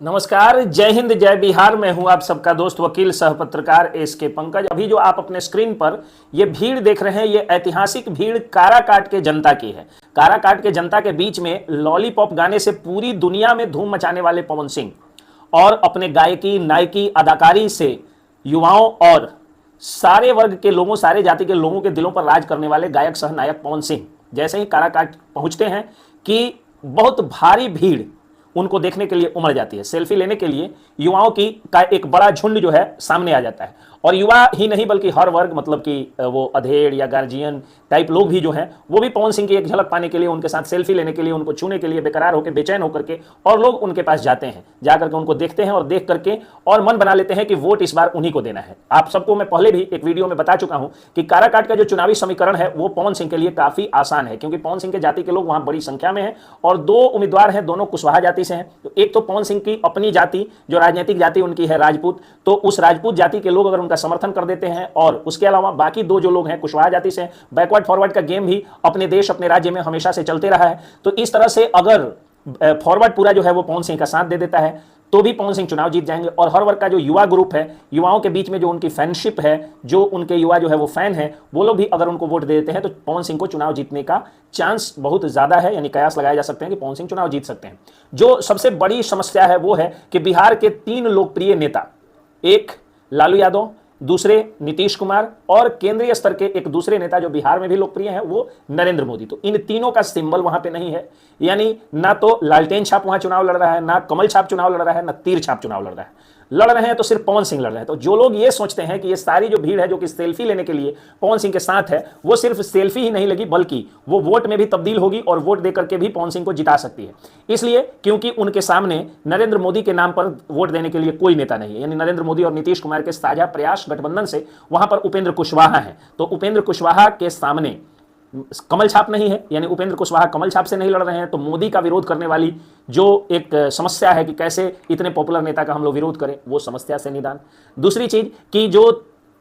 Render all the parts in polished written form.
नमस्कार, जय हिंद, जय बिहार। मैं हूं आप सबका दोस्त वकील सह पत्रकार एसके पंकज। अभी जो आप अपने स्क्रीन पर ये भीड़ देख रहे हैं, ये ऐतिहासिक भीड़ काराकाट के जनता की है। काराकाट के जनता के बीच में लॉलीपॉप गाने से पूरी दुनिया में धूम मचाने वाले पवन सिंह और अपने गायकी, नायकी, अदाकारी से युवाओं और सारे वर्ग के लोगों, सारे जाति के लोगों के दिलों पर राज करने वाले गायक सह नायक पवन सिंह जैसे ही काराकाट पहुंचते हैं कि बहुत भारी भीड़ उनको देखने के लिए उमड़ जाती है। सेल्फी लेने के लिए युवाओं की का एक बड़ा झुंड जो है सामने आ जाता है। और युवा ही नहीं बल्कि हर वर्ग, मतलब कि वो अधेड़ या गार्जियन टाइप लोग भी जो हैं वो भी पवन सिंह की एक झलक पाने के लिए, उनके साथ सेल्फी लेने के लिए, उनको छूने के लिए बेकरार होकर, बेचैन होकर के और लोग उनके पास जाते हैं। जाकर के उनको देखते हैं और देख करके और मन बना लेते हैं कि वोट इस बार उन्हीं को देना है। आप सबको मैं पहले भी एक वीडियो में बता चुका हूं कि काराकाट का जो चुनावी समीकरण है वो पवन सिंह के लिए काफी आसान है, क्योंकि पवन सिंह के जाति के लोग वहां बड़ी संख्या में हैं और दो उम्मीदवार हैं, दोनों कुशवाहा जाति से हैं। तो एक तो पवन सिंह की अपनी जाति, जो राजनीतिक जाति उनकी है राजपूत, तो उस राजपूत जाति के लोग अगर उनका समर्थन कर देते हैं और उसके अलावा बाकी दो जो लोग हैं कुशवाहा जाति से, बैकवर्ड फॉरवर्ड का गेम भी अपने देश, अपने राज्य में हमेशा से चलते रहा है। तो इस तरह से अगर फॉरवर्ड पूरा जो है वो पवन सिंह का साथ दे देता है तो भी पवन सिंह चुनाव जीत जाएंगे। और हर वर्ग का जो युवा ग्रुप है, युवाओं के बीच में जो उनकी फैनशिप है, जो उनके युवा जो है वो फैन है, वो लोग भी अगर उनको वोट दे देते हैं तो पवन सिंह को चुनाव जीतने का चांस बहुत ज्यादा है, यानी कयास लगाए जा सकते हैं कि पवन सिंह चुनाव जीत सकते हैं। जो सबसे बड़ी समस्या है वो है कि बिहार के तीन लोकप्रिय नेता, एक लालू यादव, दूसरे नीतीश कुमार और केंद्रीय स्तर के एक दूसरे नेता जो बिहार में भी लोकप्रिय हैं वो नरेंद्र मोदी। तो इन तीनों का सिंबल वहां पे नहीं है, यानी ना तो लालटेन छाप वहां चुनाव लड़ रहा है, ना कमल छाप चुनाव लड़ रहा है, ना तीर छाप चुनाव लड़ रहा है। लड़ रहे हैं तो सिर्फ पवन सिंह लड़ रहे हैं। तो जो लोग ये सोचते हैं कि ये सारी जो भीड़ है जो कि सेल्फी लेने के लिए पवन सिंह के साथ है, वो सिर्फ सेल्फी ही नहीं लगी बल्कि वो वोट में भी तब्दील होगी और वोट देकर के भी पवन सिंह को जिता सकती है। इसलिए क्योंकि उनके सामने नरेंद्र मोदी के नाम पर वोट देने के लिए कोई नेता नहीं है, यानी नरेंद्र मोदी और नीतीश कुमार के साझा प्रयास गठबंधन से वहां पर उपेंद्र कुशवाहा है। तो उपेंद्र कुशवाहा के सामने कमल छाप नहीं है, यानी उपेंद्र कुशवाहा कमल छाप से नहीं लड़ रहे हैं। तो मोदी का विरोध करने वाली जो एक समस्या है कि कैसे इतने पॉपुलर नेता का हम लोग विरोध करें, वो समस्या से निदान। दूसरी चीज कि जो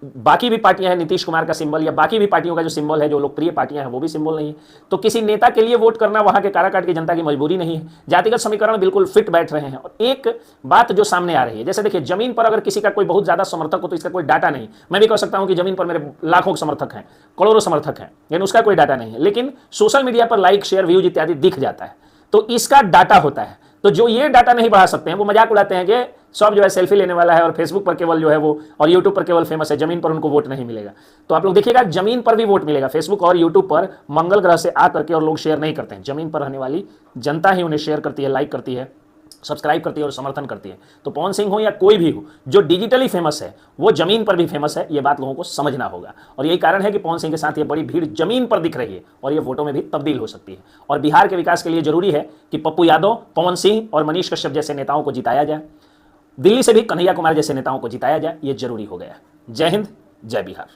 बाकी भी पार्टियां हैं, नीतीश कुमार का सिंबल या बाकी भी पार्टियों का जो सिंबल है, जो लोकप्रिय पार्टियां हैं, वो भी सिंबल नहीं है। तो किसी नेता के लिए वोट करना वहां के काराकाट की जनता की मजबूरी नहीं है। जातिगत समीकरण बिल्कुल फिट बैठ रहे हैं। और एक बात जो सामने आ रही है, जैसे देखिए, जमीन पर अगर किसी का कोई बहुत ज्यादा समर्थक हो तो इसका कोई डाटा नहीं। मैं भी कह सकता हूं कि जमीन पर मेरे लाखों समर्थक हैं, करोड़ों समर्थक हैं, लेकिन उसका कोई डाटा नहीं है। लेकिन सोशल मीडिया पर लाइक, शेयर, व्यूज इत्यादि दिख जाता है, तो इसका डाटा होता है। तो जो ये डाटा नहीं बढ़ा सकते हैं वो मजाक उड़ाते हैं कि सब जो है सेल्फी लेने वाला है और फेसबुक पर केवल जो है वो और यूट्यूब पर केवल फेमस है, जमीन पर उनको वोट नहीं मिलेगा। तो आप लोग देखिएगा, जमीन पर भी वोट मिलेगा। फेसबुक और यूट्यूब पर मंगल ग्रह से आकर के और लोग शेयर नहीं करते हैं, जमीन पर रहने वाली जनता ही उन्हें शेयर करती है, लाइक करती है, सब्सक्राइब करती है और समर्थन करती है। तो पवन सिंह हो या कोई भी हो जो डिजिटली फेमस है, वो जमीन पर भी फेमस है। ये बात लोगों को समझना होगा और यही कारण है कि पवन सिंह के साथ ये बड़ी भीड़ जमीन पर दिख रही है और ये वोटों में भी तब्दील हो सकती है। और बिहार के विकास के लिए जरूरी है कि पप्पू यादव, पवन सिंह और मनीष कश्यप जैसे नेताओं को जिताया जाए। दिल्ली से भी कन्हैया कुमार जैसे नेताओं को जिताया जाए, ये जरूरी हो गया। जय हिंद, जय बिहार।